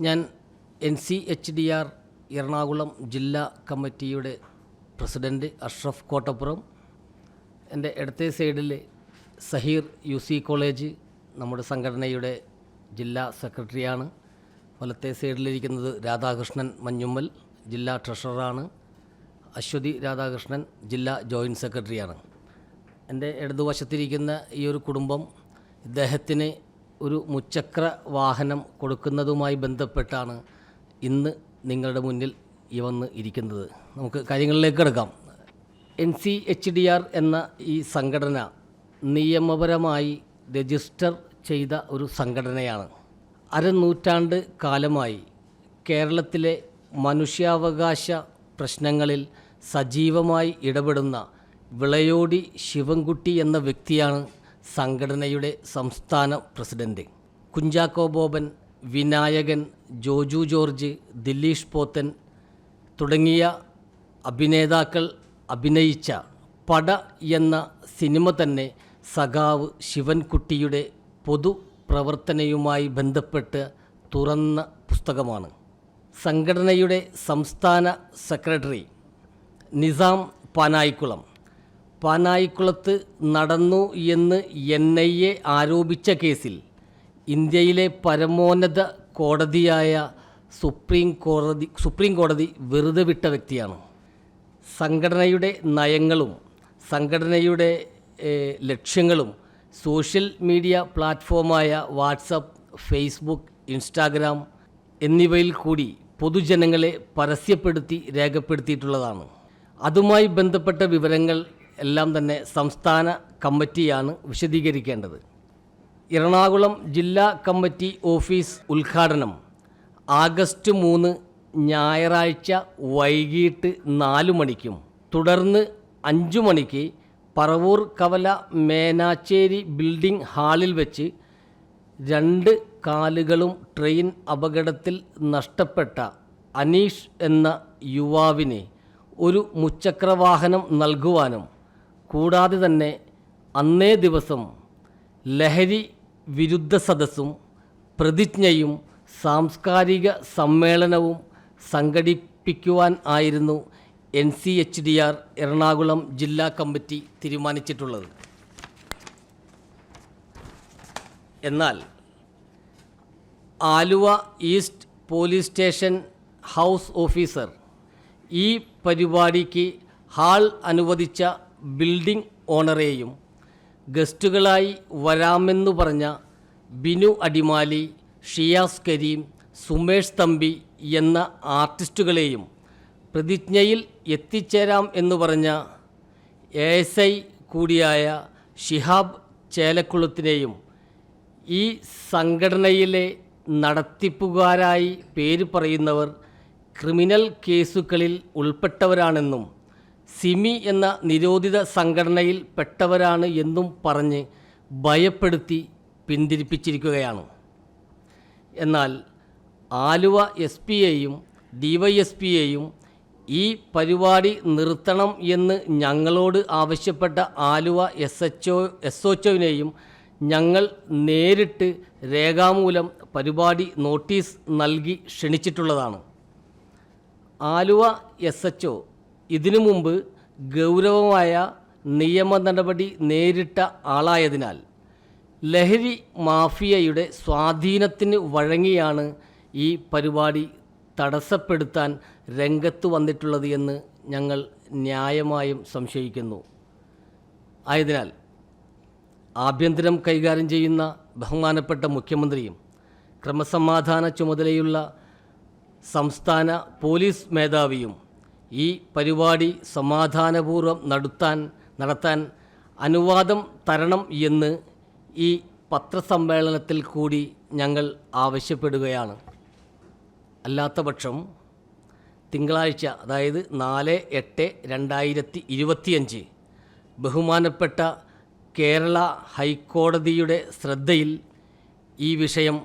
ഞാൻ NCHDR എറണാകുളം ജില്ലാ കമ്മിറ്റിയുടെ പ്രസിഡൻറ്റ് അഷ്റഫ് കോട്ടപ്പുറം. എൻ്റെ ഇടത്തെ സൈഡിൽ സഹീർ UC കോളേജ് നമ്മുടെ സംഘടനയുടെ ജില്ലാ സെക്രട്ടറിയാണ്. വലത്തെ സൈഡിലിരിക്കുന്നത് രാധാകൃഷ്ണൻ മഞ്ഞുമ്മൽ, ജില്ലാ ട്രഷററാണ്. അശ്വതി രാധാകൃഷ്ണൻ ജില്ലാ ജോയിൻറ്റ് സെക്രട്ടറിയാണ്. എൻ്റെ ഇടതുവശത്തിരിക്കുന്ന ഈ ഒരു കുടുംബം ഇദ്ദേഹത്തിന് ഒരു മുച്ചക്ര വാഹനം കൊടുക്കുന്നതുമായി ബന്ധപ്പെട്ടാണ് ഇന്ന് നിങ്ങളുടെ മുന്നിൽ വന്ന് ഇരിക്കുന്നത്. നമുക്ക് കാര്യങ്ങളിലേക്ക് കിടക്കാം. NCHDR എന്ന ഈ സംഘടന നിയമപരമായി രജിസ്റ്റർ ചെയ്ത ഒരു സംഘടനയാണ്. അരനൂറ്റാണ്ട് കാലമായി കേരളത്തിലെ മനുഷ്യാവകാശ പ്രശ്നങ്ങളിൽ സജീവമായി ഇടപെടുന്ന വിളയോടി ശിവൻകുട്ടി എന്ന വ്യക്തിയാണ് സംഘടനയുടെ സംസ്ഥാന പ്രസിഡന്റ്. കുഞ്ചാക്കോ ബോബൻ, വിനായകൻ, ജോജു ജോർജ്, ദിലീഷ് പോത്തൻ തുടങ്ങിയ അഭിനേതാക്കൾ അഭിനയിച്ച പട എന്ന സിനിമ തന്നെ സഖാവ് ശിവൻകുട്ടിയുടെ പൊതുപ്രവർത്തനയുമായി ബന്ധപ്പെട്ട് തുറന്ന പുസ്തകമാണ്. സംഘടനയുടെ സംസ്ഥാന സെക്രട്ടറി നിസാം പാനായിക്കുളത്ത് നടന്നു എന്ന് NIA ആരോപിച്ച കേസിൽ ഇന്ത്യയിലെ പരമോന്നത കോടതിയായ സുപ്രീം കോടതി വെറുതെ വിട്ട വ്യക്തിയാണ്. സംഘടനയുടെ നയങ്ങളും സംഘടനയുടെ ലക്ഷ്യങ്ങളും സോഷ്യൽ മീഡിയ പ്ലാറ്റ്ഫോമായ വാട്സപ്പ്, ഫേസ്ബുക്ക്, ഇൻസ്റ്റാഗ്രാം എന്നിവയിൽ കൂടി പൊതുജനങ്ങളെ പരസ്യപ്പെടുത്തി രേഖപ്പെടുത്തിയിട്ടുള്ളതാണ്. അതുമായി ബന്ധപ്പെട്ട വിവരങ്ങൾ എല്ലാം തന്നെ സംസ്ഥാന കമ്മിറ്റിയാണ് വിശദീകരിക്കേണ്ടത്. എറണാകുളം ജില്ലാ കമ്മിറ്റി ഓഫീസ് ഉദ്ഘാടനം ആഗസ്റ്റ് 3 ഞായറാഴ്ച വൈകിട്ട് 4 മണിക്കും തുടർന്ന് 5 മണിക്ക് പറവൂർ കവല മേനാച്ചേരി ബിൽഡിംഗ് ഹാളിൽ വെച്ച് 2 കാലുകളും ട്രെയിൻ അപകടത്തിൽ നഷ്ടപ്പെട്ട അനീഷ് എന്ന യുവാവിന് ഒരു മുച്ചക്രവാഹനം നൽകുവാനും കൂടാതെ തന്നെ അന്നേ ദിവസം ലഹരി വിരുദ്ധ സദസ്സും പ്രതിജ്ഞയും സാംസ്കാരിക സമ്മേളനവും സംഘടിപ്പിക്കുവാൻ ആയിരുന്നു NCHDR എറണാകുളം ജില്ലാ കമ്മിറ്റി തീരുമാനിച്ചിട്ടുള്ളത്. എന്നാൽ Aluva east police station house officer ഈ പരിപാടിക്ക് ഹാൾ അനുവദിച്ച ബിൽഡിംഗ് ഓണറേയും ഗസ്റ്റുകളായി വരാമെന്നു പറഞ്ഞ ബിനു അടിമാലി, ഷിയാസ് കരീം, സുമേഷ് തമ്പി എന്ന ആർട്ടിസ്റ്റുകളെയും പ്രതിജ്ഞയിൽ എത്തിച്ചേരാം എന്ന് പറഞ്ഞ ASI കൂടിയായ ഷിഹാബ് ചേലക്കുളത്തിനെയും ഈ സംഘടനയിലെ നടത്തിപ്പുകാരായി പേര് പറയുന്നവർ ക്രിമിനൽ കേസുകളിൽ ഉൾപ്പെട്ടവരാണെന്നും സിമി എന്ന നിരോധിത സംഘടനയിൽ പെട്ടവരാണ് എന്നും പറഞ്ഞ് ഭയപ്പെടുത്തി പിന്തിരിപ്പിച്ചിരിക്കുകയാണ്. എന്നാൽ ആലുവ SP-യെയും DYSP-യെയും ഈ പരിപാടി നിർത്തണം എന്ന് ഞങ്ങളോട് ആവശ്യപ്പെട്ട ആലുവ SHO-നെയും ഞങ്ങൾ നേരിട്ട് രേഖാമൂലം പരിപാടി നോട്ടീസ് നൽകി ക്ഷണിച്ചിട്ടുള്ളതാണ്. ആലുവ SHO ഇതിനു മുമ്പ് ഗൗരവമായ നിയമ നടപടി നേരിട്ട ആളായതിനാൽ ലഹരി മാഫിയയുടെ സ്വാധീനത്തിന് വഴങ്ങിയാണ് ഈ പരിപാടി തടസ്സപ്പെടുത്താൻ രംഗത്ത് വന്നിട്ടുള്ളത് എന്ന് ഞങ്ങൾ ന്യായമായും സംശയിക്കുന്നു. ആയതിനാൽ ആഭ്യന്തരം കൈകാര്യം ചെയ്യുന്ന ബഹുമാനപ്പെട്ട മുഖ്യമന്ത്രിയും ക്രമസമാധാന ചുമതലയുള്ള സംസ്ഥാന പോലീസ് മേധാവിയും ഈ പരിപാടി സമാധാനപൂർവ്വം നടത്താൻ അനുവാദം തരണം എന്ന് ഈ പത്രസമ്മേളനത്തിൽ കൂടി ഞങ്ങൾ ആവശ്യപ്പെടുകയാണ്. അല്ലാത്തപക്ഷം തിങ്കളാഴ്ച, അതായത് 4/8/2025 ബഹുമാനപ്പെട്ട കേരള ഹൈക്കോടതിയുടെ ശ്രദ്ധയിൽ ഈ വിഷയം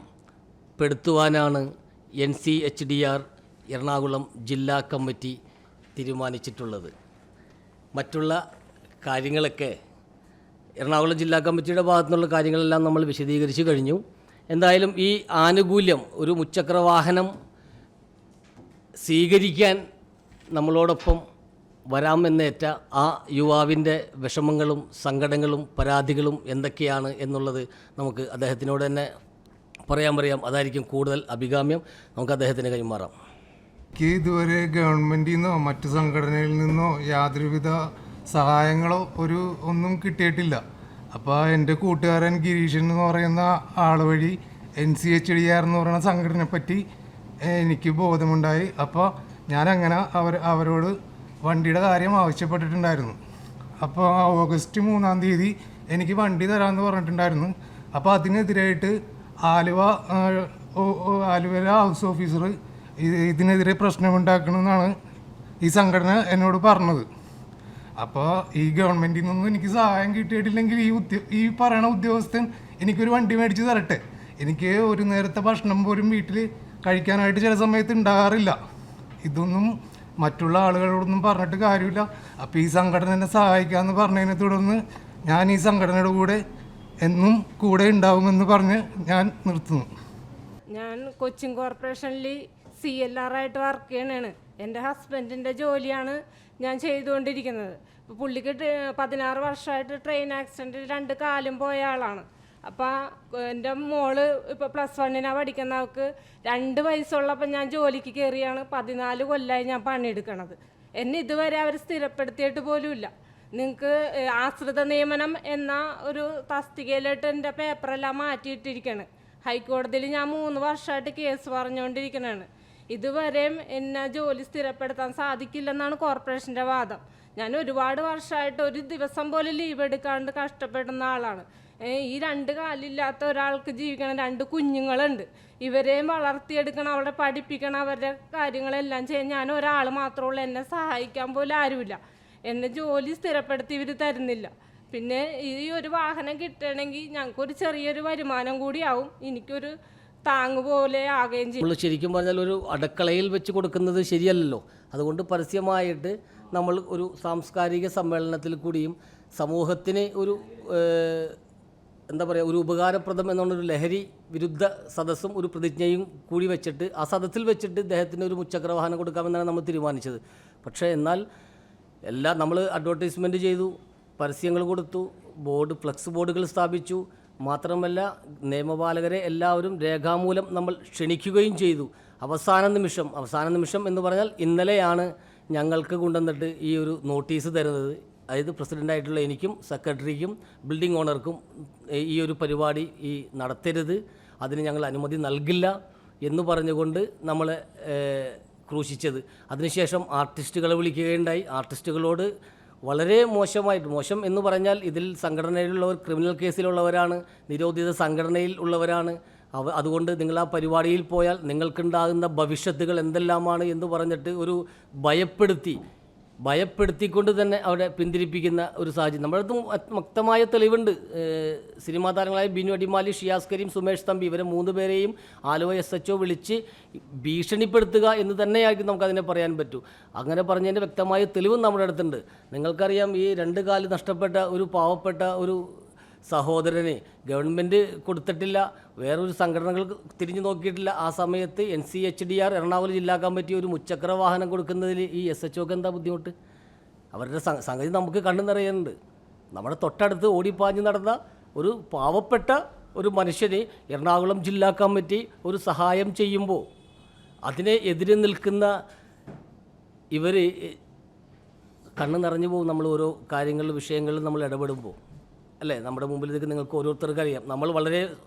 പെടുത്തുവാനാണ് NCHDR എറണാകുളം ജില്ലാ കമ്മിറ്റി തീരുമാനിച്ചിട്ടുള്ളത്. മറ്റുള്ള കാര്യങ്ങളൊക്കെ എറണാകുളം ജില്ലാ കമ്മിറ്റിയുടെ ഭാഗത്തുനിന്നുള്ള കാര്യങ്ങളെല്ലാം നമ്മൾ വിശദീകരിച്ചു കഴിഞ്ഞു. എന്തായാലും ഈ ആനുകൂല്യം ഒരു മുച്ചക്ര വാഹനം സ്വീകരിക്കാൻ നമ്മളോടൊപ്പം വരാമെന്നേറ്റ ആ യുവാവിൻ്റെ വിഷമങ്ങളും സങ്കടങ്ങളും പരാതികളും എന്തൊക്കെയാണ് എന്നുള്ളത് നമുക്ക് അദ്ദേഹത്തിനോട് തന്നെ പറയാം. അതായിരിക്കും കൂടുതൽ അഭികാമ്യം. നമുക്ക് അദ്ദേഹത്തിന് കൈമാറാം. എനിക്ക് ഇതുവരെ ഗവൺമെൻറ്റിൽ നിന്നോ മറ്റു സംഘടനയിൽ നിന്നോ യാതൊരുവിധ സഹായങ്ങളോ ഒന്നും കിട്ടിയിട്ടില്ല. അപ്പോൾ എൻ്റെ കൂട്ടുകാരൻ ഗിരീഷൻ എന്ന് പറയുന്ന ആൾ വഴി NCHDR എന്ന് പറയുന്ന സംഘടനയെ പറ്റി എനിക്ക് ബോധമുണ്ടായി. അപ്പോൾ ഞാനങ്ങനെ അവരോട് വണ്ടിയുടെ കാര്യം ആവശ്യപ്പെട്ടിട്ടുണ്ടായിരുന്നു. അപ്പോൾ ഓഗസ്റ്റ് 3-ാം തീയതി എനിക്ക് വണ്ടി തരാമെന്ന് പറഞ്ഞിട്ടുണ്ടായിരുന്നു. അപ്പോൾ അതിനെതിരായിട്ട് ആലുവ ഹൗസ് ഓഫീസർ ഇതിനെതിരെ പ്രശ്നമുണ്ടാക്കണമെന്നാണ് ഈ സംഘടന എന്നോട് പറഞ്ഞത്. അപ്പോൾ ഈ ഗവൺമെൻറ്റിൽ നിന്നൊന്നും എനിക്ക് സഹായം കിട്ടിയിട്ടില്ലെങ്കിൽ ഈ പറയണ ഉദ്യോഗസ്ഥൻ എനിക്കൊരു വണ്ടി മേടിച്ച് തരട്ടെ. എനിക്ക് ഒരു നേരത്തെ ഭക്ഷണം പോലും വീട്ടിൽ കഴിക്കാനായിട്ട് ചില സമയത്ത് ഉണ്ടാകാറില്ല. ഇതൊന്നും മറ്റുള്ള ആളുകളോടൊന്നും പറഞ്ഞിട്ട് കാര്യമില്ല. അപ്പോൾ ഈ സംഘടന എന്നെ സഹായിക്കാമെന്ന് പറഞ്ഞതിനെ തുടർന്ന് ഞാൻ ഈ സംഘടനയുടെ കൂടെ എന്നും കൂടെ ഉണ്ടാവുമെന്ന് പറഞ്ഞ് ഞാൻ നിർത്തുന്നു. ഞാൻ കൊച്ചിൻ കോർപ്പറേഷനിൽ CLR ആയിട്ട് വർക്ക് ചെയ്യണതാണ്. എൻ്റെ ഹസ്ബൻഡിൻ്റെ ജോലിയാണ് ഞാൻ ചെയ്തുകൊണ്ടിരിക്കുന്നത്. ഇപ്പോൾ പുള്ളിക്ക് 16 വർഷമായിട്ട് ട്രെയിൻ ആക്സിഡൻറ്റിൽ 2 കാലും പോയ ആളാണ്. അപ്പോൾ എൻ്റെ മോള് ഇപ്പോൾ +1 പഠിക്കുന്നവർക്ക് 2 വയസ്സുള്ളപ്പോൾ ഞാൻ ജോലിക്ക് കയറിയാണ്. 14 കൊല്ലമായി ഞാൻ പണിയെടുക്കണത്. എന്നെ ഇതുവരെ അവർ സ്ഥിരപ്പെടുത്തിയിട്ട് പോലുമില്ല. നിങ്ങൾക്ക് ആശ്രിത നിയമനം എന്ന ഒരു തസ്തികയിലിട്ട് എൻ്റെ പേപ്പറെല്ലാം മാറ്റിയിട്ടിരിക്കുകയാണ്. ഹൈക്കോടതിയിൽ ഞാൻ 3 വർഷമായിട്ട് കേസ് പറഞ്ഞുകൊണ്ടിരിക്കുന്നതാണ്. ഇതുവരെയും എന്നെ ജോലി സ്ഥിരപ്പെടുത്താൻ സാധിക്കില്ലെന്നാണ് കോർപ്പറേഷൻ്റെ വാദം. ഞാൻ ഒരുപാട് വർഷമായിട്ട് ഒരു ദിവസം പോലും ലീവ് എടുക്കാണ്ട് കഷ്ടപ്പെടുന്ന ആളാണ്. ഈ 2 കാലില്ലാത്ത ഒരാൾക്ക് ജീവിക്കണം. 2 കുഞ്ഞുങ്ങളുണ്ട്. ഇവരെയും വളർത്തിയെടുക്കണം, അവരെ പഠിപ്പിക്കണം, അവരുടെ കാര്യങ്ങളെല്ലാം ചെയ്യാൻ ഞാൻ ഒരാൾ മാത്രമേ ഉള്ളൂ. എന്നെ സഹായിക്കാൻ പോലും ആരുമില്ല. എന്നെ ജോലി സ്ഥിരപ്പെടുത്തി ഇവർ തരുന്നില്ല. പിന്നെ ഈ ഒരു വാഹനം കിട്ടണമെങ്കിൽ ഞങ്ങൾക്കൊരു ചെറിയൊരു വരുമാനം കൂടിയാവും. എനിക്കൊരു താങ്ങ് പോലെ ആകുകയും ചെയ്യും. ശരിക്കും പറഞ്ഞാൽ ഒരു അടുക്കളയിൽ വെച്ച് കൊടുക്കുന്നത് ശരിയല്ലല്ലോ. അതുകൊണ്ട് പരസ്യമായിട്ട് നമ്മൾ ഒരു സാംസ്കാരിക സമ്മേളനത്തിൽ കൂടിയും സമൂഹത്തിന് ഒരു ഒരു ഉപകാരപ്രദം എന്നുള്ളൊരു ലഹരി വിരുദ്ധ സദസ്സും ഒരു പ്രതിജ്ഞയും കൂടി വെച്ചിട്ട് ആ സദസ്സിൽ വെച്ചിട്ട് ഇദ്ദേഹത്തിന് ഒരു മുച്ചക്ര വാഹനം കൊടുക്കാമെന്നാണ് നമ്മൾ തീരുമാനിച്ചത്. പക്ഷേ എന്നാൽ നമ്മൾ അഡ്വർടൈസ്മെൻറ്റ് ചെയ്തു, പരസ്യങ്ങൾ കൊടുത്തു, ഫ്ലക്സ് ബോർഡുകൾ സ്ഥാപിച്ചു. മാത്രമല്ല നിയമപാലകരെ എല്ലാവരും രേഖാമൂലം നമ്മൾ ക്ഷണിക്കുകയും ചെയ്തു. അവസാന നിമിഷം എന്ന് പറഞ്ഞാൽ ഇന്നലെയാണ് ഞങ്ങൾക്ക് കൊണ്ടുവന്നിട്ട് ഈ ഒരു നോട്ടീസ് തരുന്നത്. അതായത് പ്രസിഡൻ്റായിട്ടുള്ള എനിക്കും സെക്രട്ടറിക്കും ബിൽഡിംഗ് ഓണർക്കും ഈ ഒരു പരിപാടി നടത്തരുത്, അതിന് ഞങ്ങൾ അനുമതി നൽകില്ല എന്ന് പറഞ്ഞുകൊണ്ട് നമ്മളെ ക്രൂശിച്ചത്. അതിനുശേഷം ആർട്ടിസ്റ്റുകളെ വിളിക്കുകയുണ്ടായി. ആർട്ടിസ്റ്റുകളോട് വളരെ മോശം എന്ന് പറഞ്ഞാൽ ഇതിൽ സംഘടനയിലുള്ളവർ ക്രിമിനൽ കേസിലുള്ളവരാണ്, നിരോധിത സംഘടനയിൽ ഉള്ളവരാണ്. അതുകൊണ്ട് നിങ്ങൾ ആ പരിപാടിയിൽ പോയാൽ നിങ്ങൾക്കുണ്ടാകുന്ന ഭവിഷ്യത്തുകൾ എന്തെല്ലാമാണ് എന്ന് പറഞ്ഞിട്ട് ഒരു ഭയപ്പെടുത്തിക്കൊണ്ട് തന്നെ അവിടെ പിന്തിരിപ്പിക്കുന്ന ഒരു സാഹചര്യം. നമ്മുടെ അടുത്തും വ്യക്തമായ തെളിവുണ്ട്. സിനിമാ താരങ്ങളായ ബിനു അടിമാലി, ഷിയാസ് കരീം, സുമേഷ് തമ്പി ഇവരെ 3 പേരെയും ആലുവ SHO വിളിച്ച് ഭീഷണിപ്പെടുത്തുക എന്ന് തന്നെയായിരിക്കും നമുക്കതിനെ പറയാൻ പറ്റൂ. അങ്ങനെ പറഞ്ഞതിൻ്റെ വ്യക്തമായ തെളിവും നമ്മുടെ അടുത്തുണ്ട്. നിങ്ങൾക്കറിയാം, ഈ 2 കാല് നഷ്ടപ്പെട്ട ഒരു പാവപ്പെട്ട ഒരു സഹോദരന് ഗവൺമെൻറ് കൊടുത്തിട്ടില്ല, വേറൊരു സംഘടനകൾ തിരിഞ്ഞു നോക്കിയിട്ടില്ല. ആ സമയത്ത് NCHDR എറണാകുളം ജില്ലാ കമ്മിറ്റി ഒരു മുച്ചക്ര വാഹനം കൊടുക്കുന്നതിൽ ഈ SHOക്ക് എന്താ ബുദ്ധിമുട്ട്? അവരുടെ സംഗതി നമുക്ക് കണ്ണു നിറയുന്നുണ്ട്. നമ്മുടെ തൊട്ടടുത്ത് ഓടിപ്പാഞ്ഞ് നടന്ന ഒരു പാവപ്പെട്ട ഒരു മനുഷ്യന് എറണാകുളം ജില്ലാ കമ്മിറ്റി ഒരു സഹായം ചെയ്യുമ്പോൾ അതിനെ എതിരെ നിൽക്കുന്ന ഇവർ കണ്ണ് നിറഞ്ഞു പോകും. നമ്മൾ ഓരോ വിഷയങ്ങളിൽ നമ്മൾ ഇടപെടുമ്പോൾ അല്ലേ, നമ്മുടെ മുമ്പിലേക്ക് നിങ്ങൾക്ക് ഓരോരുത്തർക്കും അറിയാം. നമ്മൾ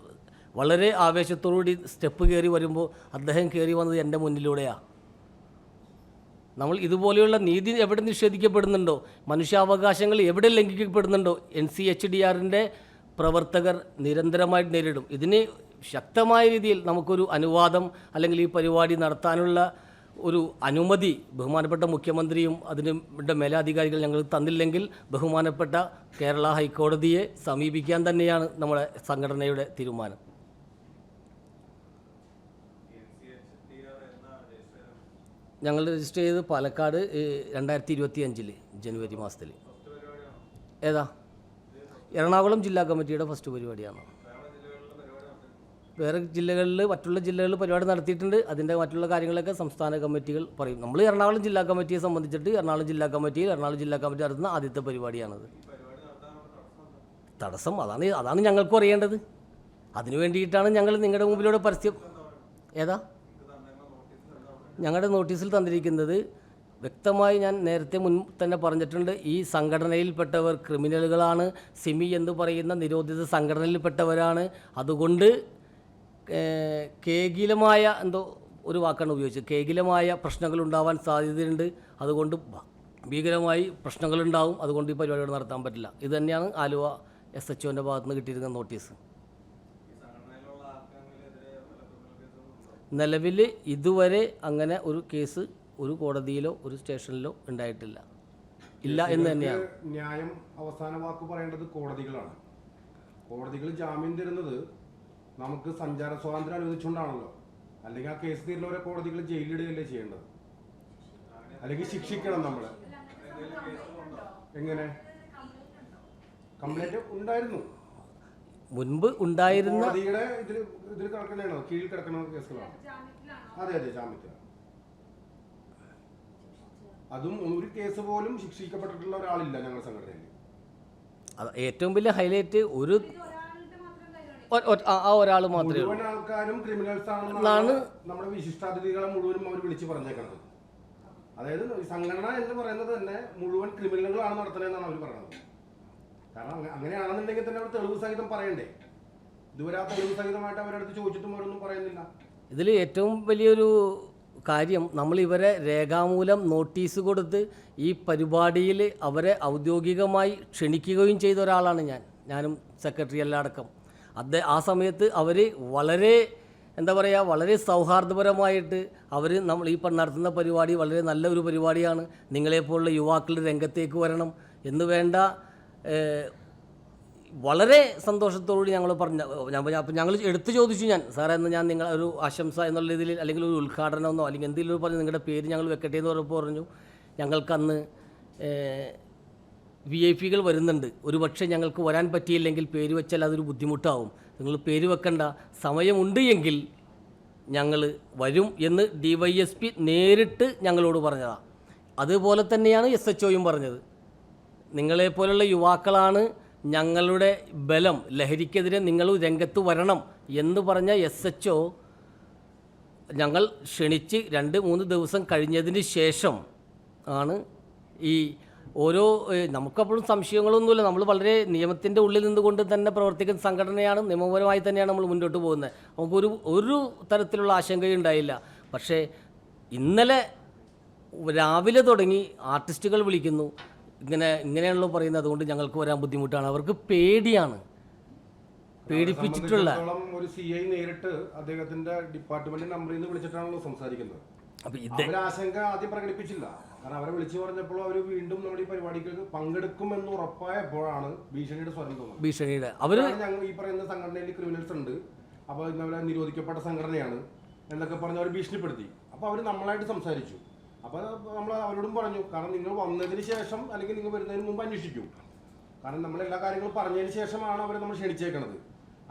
വളരെ ആവേശത്തോടുകൂടി സ്റ്റെപ്പ് കയറി വരുമ്പോൾ അദ്ദേഹം കയറി വന്നത് എൻ്റെ മുന്നിലൂടെയാണ്. നമ്മൾ ഇതുപോലെയുള്ള നീതി എവിടെ നിഷേധിക്കപ്പെടുന്നുണ്ടോ, മനുഷ്യാവകാശങ്ങൾ എവിടെ ലംഘിക്കപ്പെടുന്നുണ്ടോ, NCHDRൻ്റെ പ്രവർത്തകർ നിരന്തരമായിട്ട് നേരിടും. ഇതിന് ശക്തമായ രീതിയിൽ നമുക്കൊരു അനുവാദം അല്ലെങ്കിൽ ഈ പരിപാടി നടത്താനുള്ള ഒരു അനുമതി ബഹുമാനപ്പെട്ട മുഖ്യമന്ത്രിയും അതിൻ്റെ മേലധികാരികൾ ഞങ്ങൾ തന്നില്ലെങ്കിൽ ബഹുമാനപ്പെട്ട കേരള ഹൈക്കോടതിയെ സമീപിക്കാൻ തന്നെയാണ് നമ്മുടെ സംഘടനയുടെ തീരുമാനം. ഞങ്ങൾ രജിസ്റ്റർ ചെയ്ത് പാലക്കാട് 2025 ജനുവരി മാസത്തിൽ. എറണാകുളം ജില്ലാ കമ്മിറ്റിയുടെ ഫസ്റ്റ് പരിപാടിയാണ്. വേറെ ജില്ലകളിൽ മറ്റുള്ള ജില്ലകളിൽ പരിപാടി നടത്തിയിട്ടുണ്ട്. അതിൻ്റെ മറ്റുള്ള കാര്യങ്ങളൊക്കെ സംസ്ഥാന കമ്മിറ്റികൾ പറയും. നമ്മൾ എറണാകുളം ജില്ലാ കമ്മിറ്റിയെ സംബന്ധിച്ചിട്ട് എറണാകുളം ജില്ലാ കമ്മിറ്റി നടത്തുന്ന ആദ്യത്തെ പരിപാടിയാണത്. തടസ്സം അതാണ് ഞങ്ങൾക്കും അറിയേണ്ടത്. അതിനു വേണ്ടിയിട്ടാണ് ഞങ്ങൾ നിങ്ങളുടെ മുമ്പിലൂടെ പരസ്യം ഞങ്ങളുടെ നോട്ടീസിൽ തന്നിരിക്കുന്നത്. വ്യക്തമായി ഞാൻ നേരത്തെ മുൻ തന്നെ പറഞ്ഞിട്ടുണ്ട്, ഈ സംഘടനയിൽപ്പെട്ടവർ ക്രിമിനലുകളാണ്. സിമി എന്ന് പറയുന്ന നിരോധിത സംഘടനയിൽപ്പെട്ടവരാണ്. അതുകൊണ്ട് കേകിലമായ എന്തോ ഒരു വാക്കാണ് ഉപയോഗിച്ചത്, കേകിലമായ പ്രശ്നങ്ങൾ ഉണ്ടാവാൻ സാധ്യതയുണ്ട്. അതുകൊണ്ട് ഭീകരമായി പ്രശ്നങ്ങളുണ്ടാവും. അതുകൊണ്ട് ഈ പരിപാടികൾ നടത്താൻ പറ്റില്ല. ഇത് തന്നെയാണ് ആലുവ SHOൻ്റെ ഭാഗത്ത് നിന്ന് കിട്ടിയിരിക്കുന്ന നോട്ടീസ്. നിലവിൽ ഇതുവരെ അങ്ങനെ ഒരു കേസ് ഒരു കോടതിയിലോ ഒരു സ്റ്റേഷനിലോ ഉണ്ടായിട്ടില്ല. ഇല്ല എന്ന് തന്നെയാണ്. ന്യായം അവസാന വാക്ക് പറയേണ്ടത് കോടതികളാണ്. കോടതികൾ ജാമ്യം തരുന്നത് നമുക്ക് സഞ്ചാര സ്വാതന്ത്ര്യം അനുവദിച്ചുകൊണ്ടാണല്ലോ. അല്ലെങ്കിൽ ആ കേസ് തീരുന്നവരെ കോടതികൾ ജയിലിടുകയല്ലേ ചെയ്യേണ്ടത്, അല്ലെങ്കിൽ ശിക്ഷിക്കണം നമ്മളെ. എങ്ങനെ കംപ്ലൈന്റ് ഉണ്ടായിരുന്നു? മുൻപ് ഉണ്ടായിരുന്ന കോടതിയുടെ ഇതിൽ കിടക്കണോ, കീഴിൽ കിടക്കുന്ന കേസുകളാണ്. അതെ ജാമ്യത്തിൽ. അതും ഒരു കേസ് പോലും ശിക്ഷിക്കപ്പെട്ടിട്ടുള്ള ഒരാളില്ല ഞങ്ങളുടെ സംഘടനയിൽ. ഏറ്റവും വലിയ ഹൈലൈറ്റ് ഒരാൾ മാത്രമേ. മുഴുവൻ ആൾക്കാരും ക്രിമിനൽസ് ആണെന്നാണ് നമ്മുടെ വിശിഷ്ടാതിഥികളെ മുഴുവനും അവർ വിളിച്ച് പറഞ്ഞേക്കണത്. അതായത് സംഘടന എന്ന് പറയുന്നത് തന്നെ മുഴുവൻ ക്രിമിനലുകളാണ് നടത്തുന്നതെന്നാണ് അവർ പറയുന്നത്. കാരണം അങ്ങനെയാണെന്നുണ്ടെങ്കിൽ തന്നെ അവർ തെളിവ് സഹിതം പറയണ്ടേ. ഇതുവരെ ആ തെളിവ് സഹിതമായിട്ട് അവരടുത്ത് ചോദിച്ചിട്ടും അവരൊന്നും പറയുന്നില്ല. ഇതിൽ ഏറ്റവും വലിയൊരു കാര്യം, നമ്മൾ ഇവരെ രേഖാമൂലം നോട്ടീസ് കൊടുത്ത് ഈ പരിപാടിയിൽ അവരെ ഔദ്യോഗികമായി ക്ഷണിക്കുകയും ചെയ്ത ഒരാളാണ് ഞാനും സെക്രട്ടറി എല്ലാം അടക്കം. ആ സമയത്ത് അവർ വളരെ വളരെ സൗഹാർദ്ദപരമായിട്ട് നമ്മൾ ഈ നടത്തുന്ന പരിപാടി വളരെ നല്ലൊരു പരിപാടിയാണ്, നിങ്ങളെപ്പോലുള്ള യുവാക്കൾ രംഗത്തേക്ക് വരണം എന്ന് വേണ്ട വളരെ സന്തോഷത്തോടുകൂടി ഞങ്ങൾ അപ്പം ഞങ്ങൾ എടുത്തു ചോദിച്ചു. സാറേ എന്ന് ഞാൻ ഒരു ആശംസ എന്നുള്ള രീതിയിൽ അല്ലെങ്കിൽ ഒരു ഉദ്ഘാടനമെന്നോ അല്ലെങ്കിൽ എന്തെങ്കിലും പറഞ്ഞു നിങ്ങളുടെ പേര് ഞങ്ങൾ വെക്കട്ടെ എന്ന് പറഞ്ഞു. ഞങ്ങൾക്കന്ന് VIP-കൾ വരുന്നുണ്ട്, ഒരുപക്ഷെ ഞങ്ങൾക്ക് വരാൻ പറ്റിയില്ലെങ്കിൽ പേര് വെച്ചാൽ അതൊരു ബുദ്ധിമുട്ടാവും, നിങ്ങൾ പേര് വെക്കണ്ട, സമയമുണ്ട് എങ്കിൽ ഞങ്ങൾ വരും എന്ന് DYSP നേരിട്ട് ഞങ്ങളോട് പറഞ്ഞതാണ്. അതുപോലെ തന്നെയാണ് SHOയും പറഞ്ഞത്. നിങ്ങളെപ്പോലുള്ള യുവാക്കളാണ് ഞങ്ങളുടെ ബലം, ലഹരിക്കെതിരെ നിങ്ങൾ രംഗത്ത് വരണം എന്ന് പറഞ്ഞ SHO ഞങ്ങൾ ക്ഷണിച്ച് 2-3 ദിവസം കഴിഞ്ഞതിന് ശേഷം ആണ് ഈ ഓരോ നമുക്കപ്പോഴും സംശയങ്ങളൊന്നുമില്ല. നമ്മൾ വളരെ നിയമത്തിൻ്റെ ഉള്ളിൽ നിന്നുകൊണ്ട് തന്നെ പ്രവർത്തിക്കുന്ന സംഘടനയാണ്, നിയമപരമായി തന്നെയാണ് നമ്മൾ മുന്നോട്ട് പോകുന്നത്. ഒരു തരത്തിലുള്ള ആശങ്കയുണ്ടായില്ല. പക്ഷേ ഇന്നലെ രാവിലെ തുടങ്ങി ആർട്ടിസ്റ്റുകൾ വിളിക്കുന്നു, ഇങ്ങനെയാണല്ലോ പറയുന്നത്, അതുകൊണ്ട് ഞങ്ങൾക്ക് വരാൻ ബുദ്ധിമുട്ടാണ്. അവർക്ക് പേടിയാണ്, പേടിപ്പിച്ചിട്ടുള്ള ഒരു CI നേരിട്ട് അദ്ദേഹത്തിന്റെ ഡിപ്പാർട്ട്മെന്റ് നമ്പറിൽ നിന്ന് വിളിച്ചിട്ടാണല്ലോ സംസാരിക്കുന്നത്. അപ്പോൾ ആശങ്ക ആദ്യം പ്രകടിപ്പിച്ചില്ല. കാരണം അവരെ വിളിച്ചു പറഞ്ഞപ്പോൾ അവർ വീണ്ടും നമ്മുടെ ഈ പരിപാടിക്ക് പങ്കെടുക്കുമെന്ന് ഉറപ്പായപ്പോഴാണ് ഭീഷണിയുടെ സ്വരം തോന്നുന്നത്. ഭീഷണിയുടെ ഞങ്ങൾ ഈ പറയുന്ന സംഘടനയിൽ ക്രിമിനൽസ് ഉണ്ട്, അപ്പോൾ ഇന്നലെ നിരോധിക്കപ്പെട്ട സംഘടനയാണ് എന്നൊക്കെ പറഞ്ഞ് അവർ ഭീഷണിപ്പെടുത്തി. അപ്പോൾ അവർ നമ്മളായിട്ട് സംസാരിച്ചു. അപ്പോൾ നമ്മൾ അവരോടും പറഞ്ഞു, കാരണം നിങ്ങൾ വന്നതിന് ശേഷം അല്ലെങ്കിൽ നിങ്ങൾ വരുന്നതിന് മുമ്പ് അന്വേഷിക്കും. കാരണം നമ്മളെല്ലാ കാര്യങ്ങളും പറഞ്ഞതിന് ശേഷമാണ് അവരെ നമ്മൾ ക്ഷണിച്ചേക്കണത്.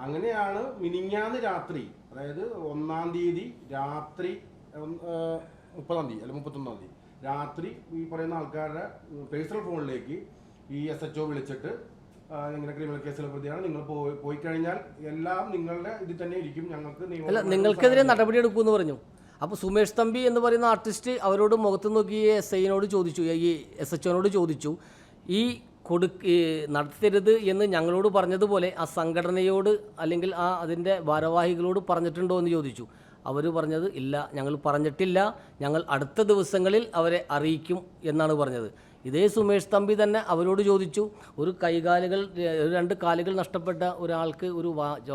അങ്ങനെയാണ് മിനിഞ്ഞാന്ന് രാത്രി, അതായത് 1-ാം തീയതി രാത്രി, 30-ാം തീയതി അല്ലെങ്കിൽ 31-ാം തീയതി രാത്രി ഈ പറയുന്ന ആൾക്കാരുടെ പേഴ്സണൽ ഫോണിലേക്ക് ഈ SHO വിളിച്ചിട്ട് ഇങ്ങനെ ക്രിമിനൽ കേസിലെ പ്രതിയാണ്, നിങ്ങൾ പോയി കഴിഞ്ഞാൽ എല്ലാം നിങ്ങളുടെ ഇതിൽ തന്നെ ഇരിക്കും, ഞങ്ങൾക്ക് നിങ്ങൾക്കെതിരെ നടപടി എടുക്കുമെന്ന് പറഞ്ഞു. അപ്പോൾ സുമേഷ് തമ്പി എന്ന് പറയുന്ന ആർട്ടിസ്റ്റ് അവരോട് മുഖത്ത് നോക്കി SIനോട് ചോദിച്ചു, ഈ SHOനോട് ചോദിച്ചു, ഈ നടത്തരുത് എന്ന് ഞങ്ങളോട് പറഞ്ഞതുപോലെ ആ സംഘടനയോട് അല്ലെങ്കിൽ അതിൻ്റെ ഭാരവാഹികളോട് പറഞ്ഞിട്ടുണ്ടോ എന്ന് ചോദിച്ചു. അവർ പറഞ്ഞത് ഇല്ല, ഞങ്ങൾ പറഞ്ഞിട്ടില്ല, ഞങ്ങൾ അടുത്ത ദിവസങ്ങളിൽ അവരെ അറിയിക്കും എന്നാണ് പറഞ്ഞത്. ഇതേ സുമേഷ് തമ്പി തന്നെ അവരോട് ചോദിച്ചു, ഒരു 2 കാലുകൾ നഷ്ടപ്പെട്ട ഒരാൾക്ക് ഒരു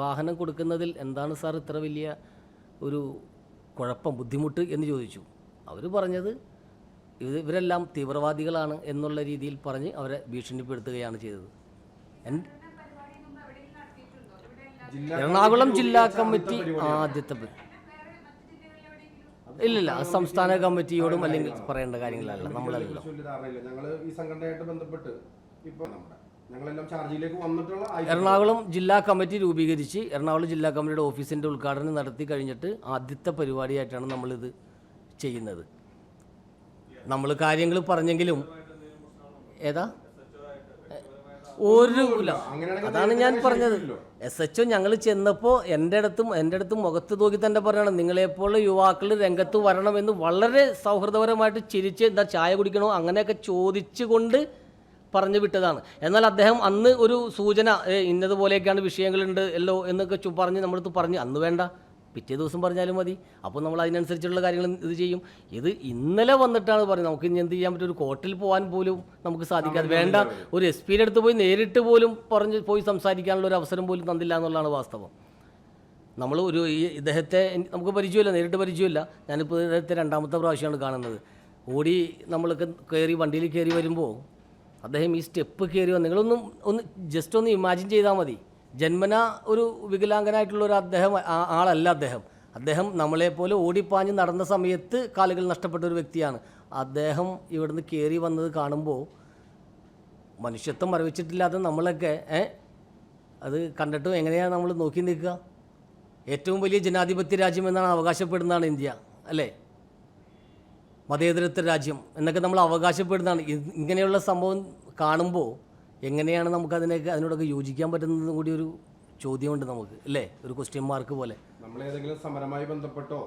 വാഹനം കൊടുക്കുന്നതിൽ എന്താണ് സാർ ഇത്ര വലിയ ഒരു കുഴപ്പം, ബുദ്ധിമുട്ട് എന്ന് ചോദിച്ചു. അവർ പറഞ്ഞത് ഇവരെല്ലാം തീവ്രവാദികളാണ് എന്നുള്ള രീതിയിൽ പറഞ്ഞ് അവരെ ഭീഷണിപ്പെടുത്തുകയാണ് ചെയ്തത്. എറണാകുളം ജില്ലാ കമ്മിറ്റി ആദ്യത്തെ ഇല്ലില്ല, സംസ്ഥാന കമ്മിറ്റിയോടും അല്ലെങ്കിൽ പറയേണ്ട കാര്യങ്ങളല്ല, നമ്മളല്ല. ഞങ്ങൾ ഈ സംഘടനയായിട്ട് ബന്ധപ്പെട്ട് ഇപ്പോൾ നമ്മുടെ ഞങ്ങളെല്ലാം ചാർജിലേക്ക് വന്നിട്ടുള്ള എറണാകുളം ജില്ലാ കമ്മിറ്റി രൂപീകരിച്ച് എറണാകുളം ജില്ലാ കമ്മിറ്റിയുടെ ഓഫീസിൻ്റെ ഉദ്ഘാടനം നടത്തി കഴിഞ്ഞിട്ട് ആദ്യത്തെ പരിപാടിയായിട്ടാണ് നമ്മളിത് ചെയ്യുന്നത്. നമ്മൾ കാര്യങ്ങൾ പറഞ്ഞെങ്കിലും ഏതാ ഒരു അതാണ് ഞാൻ പറഞ്ഞത്. SHO ഞങ്ങൾ ചെന്നപ്പോൾ എൻ്റെ അടുത്തും മുഖത്ത് നോക്കി തന്നെ പറയണം, നിങ്ങളെപ്പോലുള്ള യുവാക്കൾ രംഗത്ത് വരണമെന്ന് വളരെ സൗഹൃദപരമായിട്ട് ചിരിച്ച് എന്താ ചായ കുടിക്കണോ അങ്ങനെയൊക്കെ ചോദിച്ചുകൊണ്ട് പറഞ്ഞു വിട്ടതാണ്. എന്നാൽ അദ്ദേഹം അന്ന് ഒരു സൂചന ഇന്നതുപോലെയൊക്കെയാണ് വിഷയങ്ങളുണ്ട് എല്ലോ എന്നൊക്കെ പറഞ്ഞ് നമ്മളടുത്ത് പറഞ്ഞ് അന്ന് വേണ്ട, പിറ്റേ ദിവസം പറഞ്ഞാലും മതി. അപ്പോൾ നമ്മൾ അതിനനുസരിച്ചുള്ള കാര്യങ്ങൾ ഇത് ചെയ്യും. ഇത് ഇന്നലെ വന്നിട്ടാണ് പറയുന്നത്. നമുക്ക് ഇനി എന്ത് ചെയ്യാൻ പറ്റും? ഒരു കോർട്ടിൽ പോകാൻ പോലും നമുക്ക് സാധിക്കാതെ, വേണ്ട ഒരു SP അടുത്ത് പോയി നേരിട്ട് പോലും പോയി സംസാരിക്കാനുള്ള ഒരു അവസരം പോലും തന്നില്ല എന്നുള്ളതാണ് വാസ്തവം. നമ്മൾ ഇദ്ദേഹത്തെ നമുക്ക് പരിചയമില്ല, നേരിട്ട് പരിചയമില്ല. ഞാനിപ്പോൾ ഇദ്ദേഹത്തെ രണ്ടാമത്തെ പ്രാവശ്യമാണ് കാണുന്നത്. ഓടി നമ്മൾക്ക് വണ്ടിയിൽ കയറി വരുമ്പോൾ അദ്ദേഹം ഈ സ്റ്റെപ്പ് കയറി വന്ന് നിങ്ങളൊന്ന് ജസ്റ്റ് ഒന്ന് ഇമാജിൻ ചെയ്താൽ മതി. ജന്മന ഒരു വികലാംഗനായിട്ടുള്ള ഒരു ആളല്ല അദ്ദേഹം നമ്മളെപ്പോലെ ഓടിപ്പാഞ്ഞ് നടന്ന സമയത്ത് കാലുകൾ നഷ്ടപ്പെട്ട ഒരു വ്യക്തിയാണ്. അദ്ദേഹം ഇവിടുന്ന് കയറി വന്നത് കാണുമ്പോൾ മനുഷ്യത്വം മരവിച്ചിട്ടില്ലാത്ത നമ്മളൊക്കെ അത് കണ്ടിട്ടും എങ്ങനെയാണ് നമ്മൾ നോക്കി നിൽക്കുക? ഏറ്റവും വലിയ ജനാധിപത്യ രാജ്യം എന്നാണ് അവകാശപ്പെടുന്നതാണ് ഇന്ത്യ, അല്ലേ? മതേതരത്വ രാജ്യം എന്നൊക്കെ നമ്മൾ അവകാശപ്പെടുന്നതാണ്. ഇങ്ങനെയുള്ള സംഭവം കാണുമ്പോൾ എങ്ങനെയാണ് നമുക്ക് അതിനോടൊക്കെ യോജിക്കാൻ പറ്റുന്നതും കൂടി ഒരു ചോദ്യമുണ്ട് നമുക്ക്, അല്ലേ? ഒരു ക്വസ്റ്റ്യൻ മാർക്ക് പോലെ. നമ്മൾ ഏതെങ്കിലും സമരമായി ബന്ധപ്പെട്ടോ